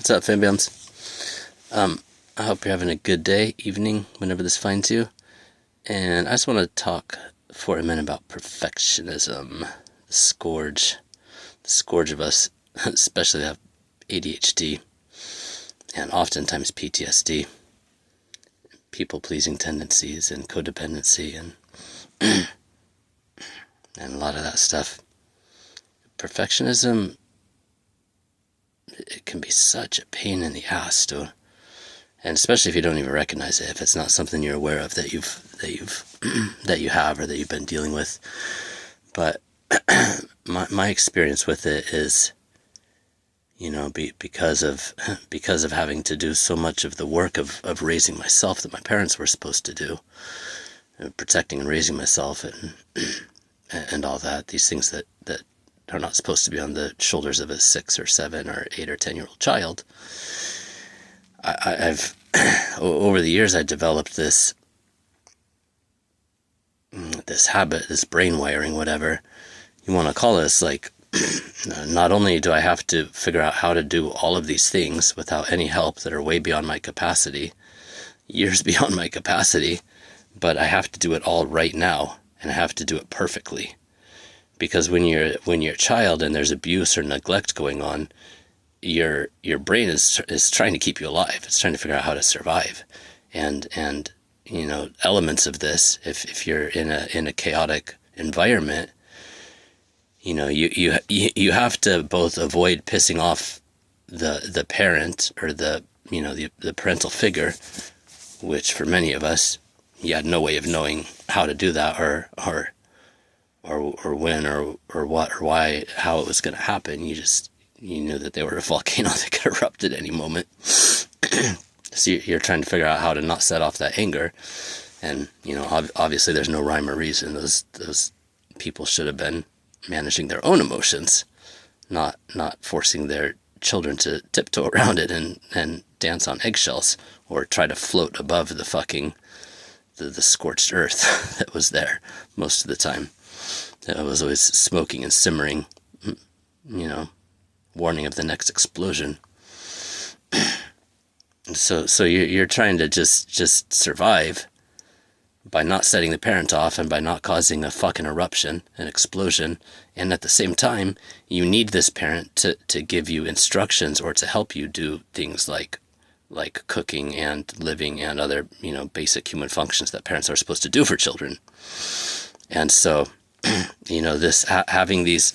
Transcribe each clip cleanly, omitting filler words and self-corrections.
What's up, Fabians? I hope you're having a good day, evening, whenever this finds you. And I just want to talk for a minute about perfectionism, the scourge of us, especially that have ADHD and oftentimes PTSD, people-pleasing tendencies and codependency and and a lot of that stuff. Perfectionism, it can be such a pain in the ass, dude. And especially if you don't even recognize it, if it's not something you're aware of that you have or that you've been dealing with. But my experience with it is, because of having to do so much of the work of raising myself that my parents were supposed to do, protecting and raising myself and all that, these things that are not supposed to be on the shoulders of a 6 or 7 or 8 or 10-year-old child. I've over the years I developed this habit, this brain wiring, whatever you want to call this. Like, not only do I have to figure out how to do all of these things without any help that are way beyond my capacity, years beyond my capacity, but I have to do it all right now, and I have to do it perfectly. Because when you're a child and there's abuse or neglect going on, your brain is trying to keep you alive. It's trying to figure out how to survive, and elements of this. If you're in a chaotic environment, you have to both avoid pissing off the parent or the parental figure, which for many of us, you had no way of knowing how to do that or when or what or why, how it was going to happen. You knew that they were a volcano that could erupt at any moment. So you're trying to figure out how to not set off that anger. And, obviously there's no rhyme or reason. Those people should have been managing their own emotions, not forcing their children to tiptoe around it and dance on eggshells or try to float above the fucking, the scorched earth that was there most of the time. It was always smoking and simmering, warning of the next explosion. So you're trying to just survive by not setting the parent off and by not causing a fucking eruption, an explosion. And at the same time, you need this parent to give you instructions or to help you do things like cooking and living and other, basic human functions that parents are supposed to do for children. And so, having these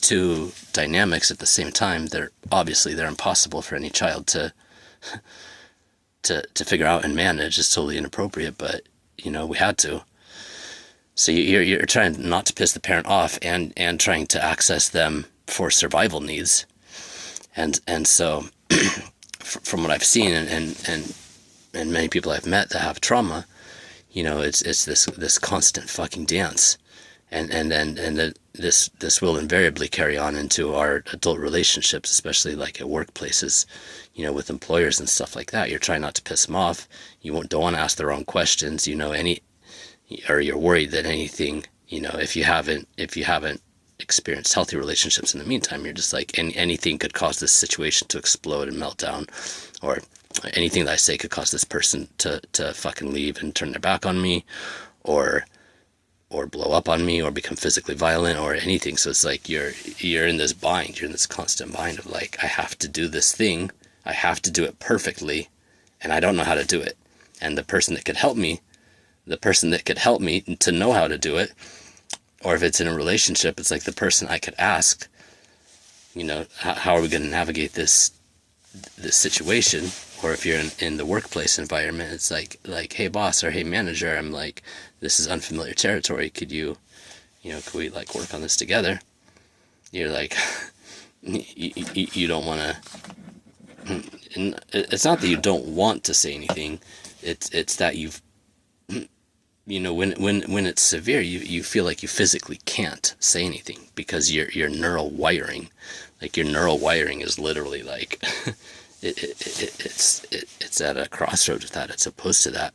two dynamics at the same time, they're impossible for any child to figure out and manage. Is totally inappropriate, but we had to. So you're trying not to piss the parent off and trying to access them for survival needs, and so from what I've seen and many people I've met that have trauma, it's this constant fucking dance. And then this will invariably carry on into our adult relationships, especially like at workplaces, with employers and stuff like that. You're trying not to piss them off. You don't want to ask the wrong questions, or you're worried that anything, if you haven't experienced healthy relationships in the meantime, you're just like, anything could cause this situation to explode and melt down, or anything that I say could cause this person to fucking leave and turn their back on me, or blow up on me, or become physically violent, or anything. So it's like you're in this bind. You're in this constant bind of like, I have to do this thing. I have to do it perfectly, and I don't know how to do it. And the person that could help me to know how to do it, or if it's in a relationship, it's like the person I could ask, how are we going to navigate this situation? Or if you're in the workplace environment, it's like, hey boss, or hey manager, I'm like, this is unfamiliar territory. Could you, could we like work on this together? You're like, you don't want to. It's not that you don't want to say anything. It's that you've, when it's severe, you feel like you physically can't say anything because your neural wiring, is literally like. It's at a crossroads with that. It's opposed to that,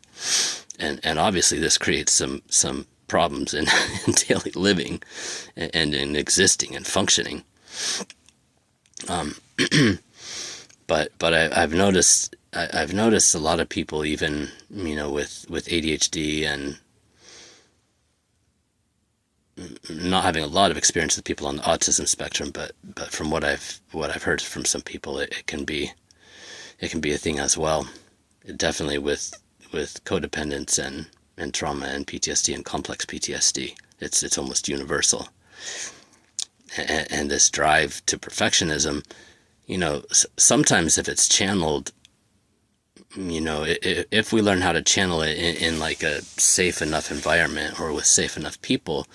and obviously this creates some problems in daily living and in existing and functioning. but I've noticed a lot of people, even, with ADHD, and not having a lot of experience with people on the autism spectrum, but from what I've heard from some people, it can be a thing as well. Definitely with codependence and trauma and PTSD and complex PTSD, it's almost universal. And this drive to perfectionism, sometimes if it's channeled, if we learn how to channel it in like a safe enough environment or with safe enough people,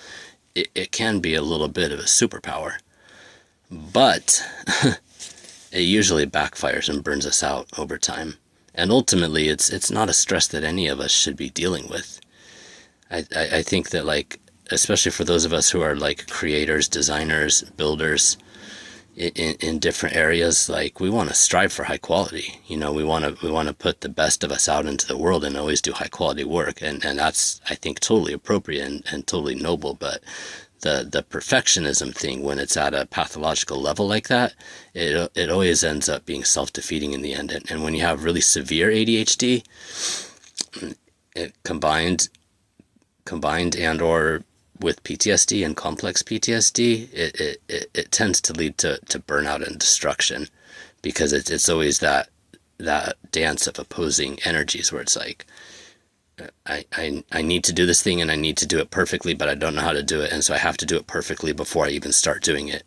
it can be a little bit of a superpower. But it usually backfires and burns us out over time. And ultimately, it's not a stress that any of us should be dealing with. I think that, like, especially for those of us who are like creators, designers, builders in different areas, like, we want to strive for high quality. We want to put the best of us out into the world and always do high quality work. And that's, I think, totally appropriate and totally noble. But the perfectionism thing, when it's at a pathological level like that, it always ends up being self-defeating in the end. And when you have really severe ADHD, it combined and or with PTSD and complex PTSD, it tends to lead to burnout and destruction, because it's always that dance of opposing energies where it's like, I need to do this thing and I need to do it perfectly, but I don't know how to do it, and so I have to do it perfectly before I even start doing it,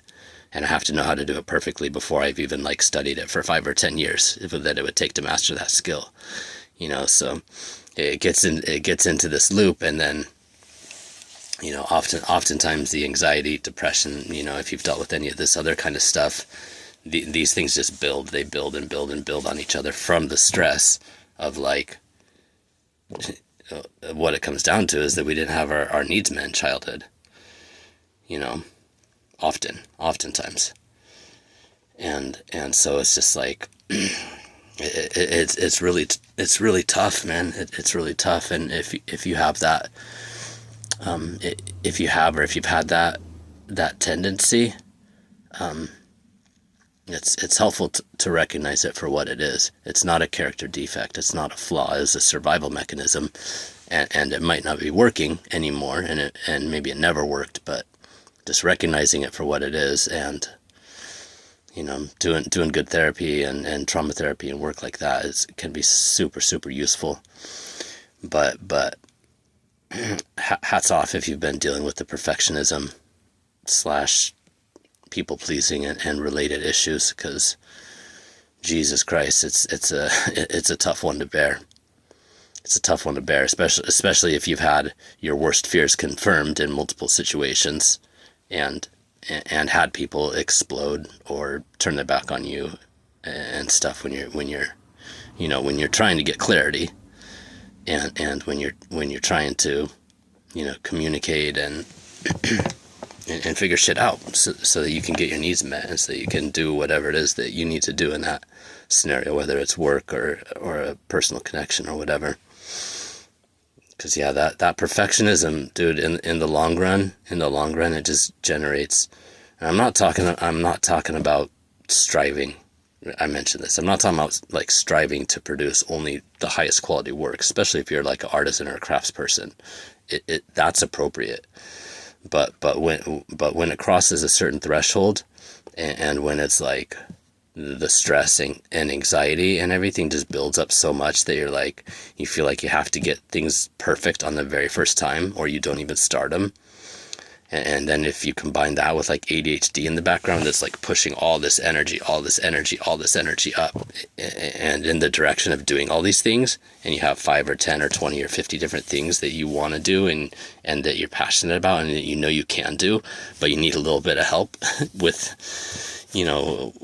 and I have to know how to do it perfectly before I've even like studied it for 5 or 10 years that it would take to master that skill. So it gets into this loop, and then oftentimes the anxiety, depression, if you've dealt with any of this other kind of stuff, these things just build. They build and build and build on each other from the stress of, like, what it comes down to is that we didn't have our needs met in childhood, oftentimes. And so it's just like, it's really tough, man. It's really tough. And if you have that, if you've had that tendency, it's helpful to recognize it for what it is. It's not a character defect. It's not a flaw. It's a survival mechanism, and it might not be working anymore, and maybe it never worked. But just recognizing it for what it is, and doing good therapy and trauma therapy and work like that can be super, super useful. But hats off if you've been dealing with the perfectionism / people pleasing and related issues, because Jesus Christ, it's a tough one to bear. It's a tough one to bear, especially if you've had your worst fears confirmed in multiple situations, and had people explode or turn their back on you and stuff when you're trying to get clarity, and when you're trying to communicate and figure shit out so that you can get your needs met, and so that you can do whatever it is that you need to do in that scenario, whether it's work or a personal connection or whatever. Because that perfectionism, dude, in the long run, it just generates. And I'm not talking about striving. I mentioned this. I'm not talking about like striving to produce only the highest quality work, especially if you're like an artisan or a craftsperson. That's appropriate. But when it crosses a certain threshold, and when it's like the stress and anxiety and everything just builds up so much that you feel like you have to get things perfect on the very first time, or you don't even start them. And then if you combine that with like ADHD in the background, that's like pushing all this energy up and in the direction of doing all these things, and you have 5 or 10 or 20 or 50 different things that you want to do and that you're passionate about and that you can do, but you need a little bit of help with,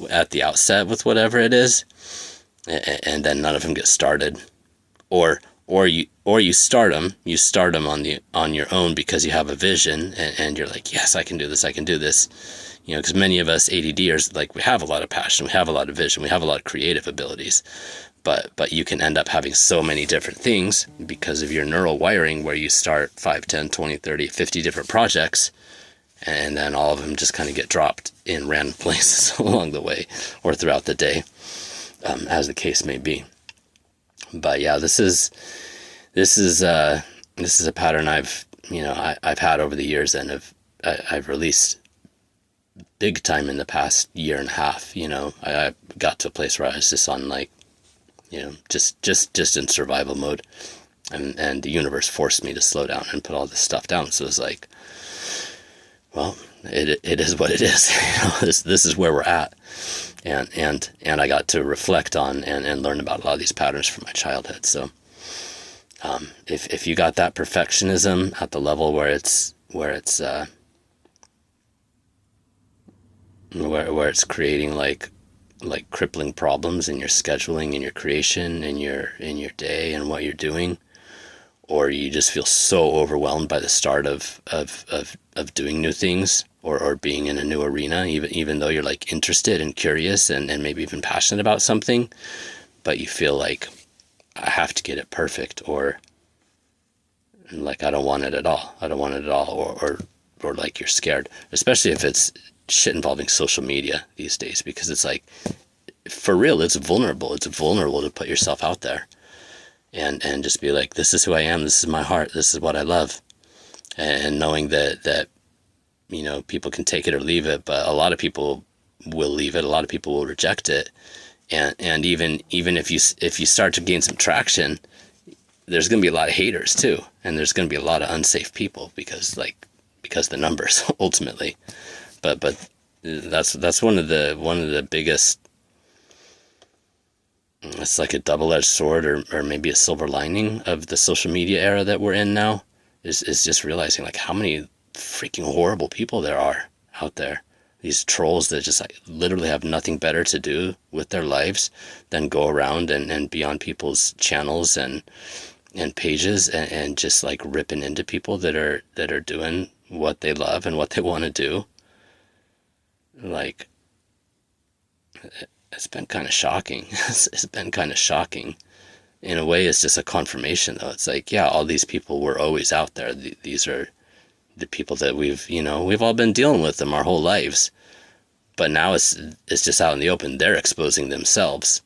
at the outset with whatever it is, and then none of them get started, or you start them on your own because you have a vision, and you're like, yes, I can do this. Because many of us ADDers, like, we have a lot of passion, we have a lot of vision, we have a lot of creative abilities, but you can end up having so many different things because of your neural wiring, where you start 5, 10, 20, 30, 50 different projects, and then all of them just kind of get dropped in random places along the way or throughout the day. as the case may be. But yeah, this is a pattern I've had over the years, and I've released big time in the past year and a half. I got to a place where I was just on like, just in survival mode, and the universe forced me to slow down and put all this stuff down. So it was like, well, it is what it is. This is where we're at, and I got to reflect on and learn about a lot of these patterns from my childhood. So if you got that perfectionism at the level where it's creating like crippling problems in your scheduling, in your creation, in your day and what you're doing, or you just feel so overwhelmed by the start of doing new things, or being in a new arena, even though you're like interested and curious and maybe even passionate about something, but you feel like, I have to get it perfect, or like I don't want it at all. Or like you're scared, especially if it's shit involving social media these days, because it's like, for real, it's vulnerable. It's vulnerable to put yourself out there and just be like, this is who I am. This is my heart. This is what I love. And knowing that people can take it or leave it, but a lot of people will leave it. A lot of people will reject it. And even if you start to gain some traction, there's going to be a lot of haters too, and there's going to be a lot of unsafe people because the numbers ultimately. But that's one of the biggest. It's like a double-edged sword, or maybe a silver lining of the social media era that we're in now, is just realizing like how many freaking horrible people there are out there. These trolls that just like literally have nothing better to do with their lives than go around and be on people's channels and pages and just like ripping into people that are doing what they love and what they want to do. Like, it's been kind of shocking. It's been kind of shocking. In a way, it's just a confirmation though. It's like, yeah, all these people were always out there. These are the people that we've all been dealing with them our whole lives, but now it's just out in the open. They're exposing themselves,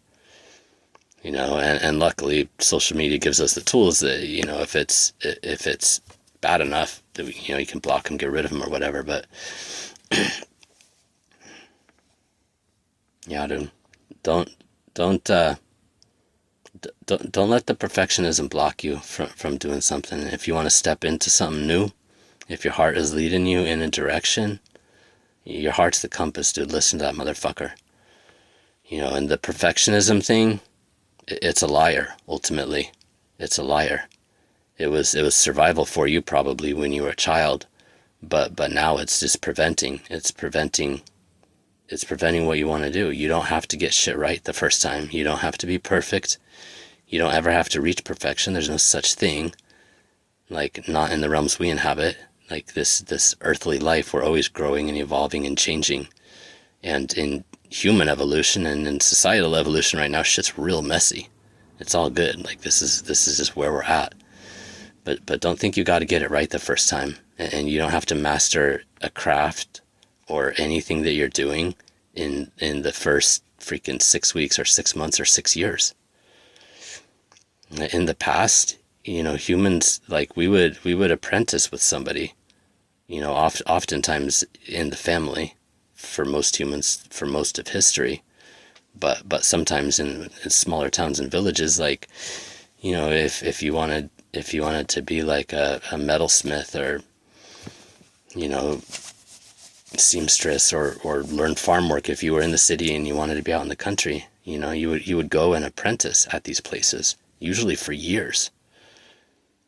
and luckily social media gives us the tools that, if it's bad enough that you can block them, get rid of them or whatever. But yeah, dude, don't let the perfectionism block you from doing something. If you want to step into something new, if your heart is leading you in a direction, your heart's the compass, dude. Listen to that motherfucker. And the perfectionism thing, it's a liar, ultimately. It's a liar. It was survival for you probably when you were a child, but now it's just preventing what you want to do. You don't have to get shit right the first time. You don't have to be perfect. You don't ever have to reach perfection. There's no such thing. Like, not in the realms we inhabit. Like this earthly life, we're always growing and evolving and changing. And in human evolution and in societal evolution right now, shit's real messy. It's all good. Like, this is just where we're at. But don't think you got to get it right the first time. And you don't have to master a craft or anything that you're doing in the first freaking 6 weeks or 6 months or 6 years. In the past, humans, like, we would apprentice with somebody, oftentimes in the family, for most humans, for most of history, but sometimes in smaller towns and villages, like, if you wanted to be like a metalsmith or, seamstress or learn farm work, if you were in the city and you wanted to be out in the country, you would go and apprentice at these places, usually for years,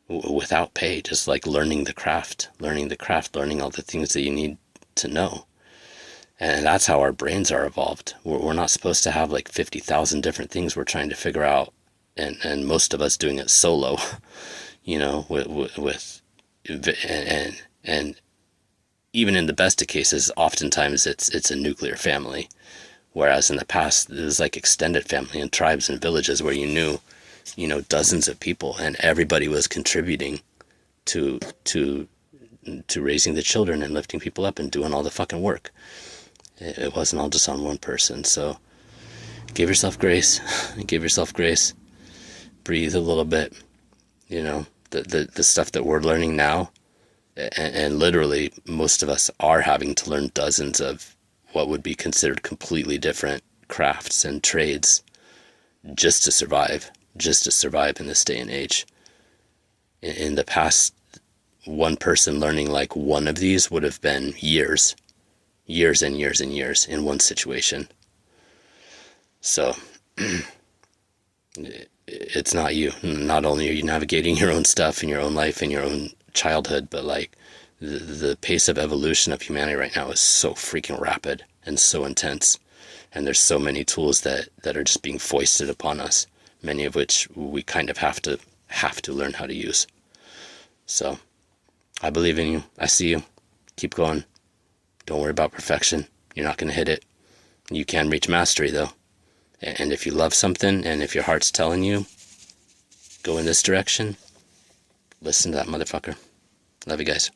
without pay, just like learning the craft, learning all the things that you need to know. And that's how our brains are evolved. We're not supposed to have like 50,000 different things we're trying to figure out, and most of us doing it solo, and even in the best of cases, oftentimes it's a nuclear family, whereas in the past it was like extended family and tribes and villages where you knew dozens of people, and everybody was contributing to raising the children and lifting people up and doing all the fucking work. It wasn't all just on one person. So Give yourself grace. Give yourself grace. Breathe a little bit. You know, the stuff that we're learning now, and literally most of us are having to learn dozens of what would be considered completely different crafts and trades just to survive in this day and age. In the past, one person learning like one of these would have been years and years and years in one situation. So it's not you. Not only are you navigating your own stuff in your own life, in your own childhood, but like the pace of evolution of humanity right now is so freaking rapid and so intense. And there's so many tools that are just being foisted upon us, many of which we kind of have to learn how to use. So I believe in you. I see you. Keep going. Don't worry about perfection. You're not going to hit it. You can reach mastery though. And if you love something, and if your heart's telling you, go in this direction, listen to that motherfucker. Love you guys.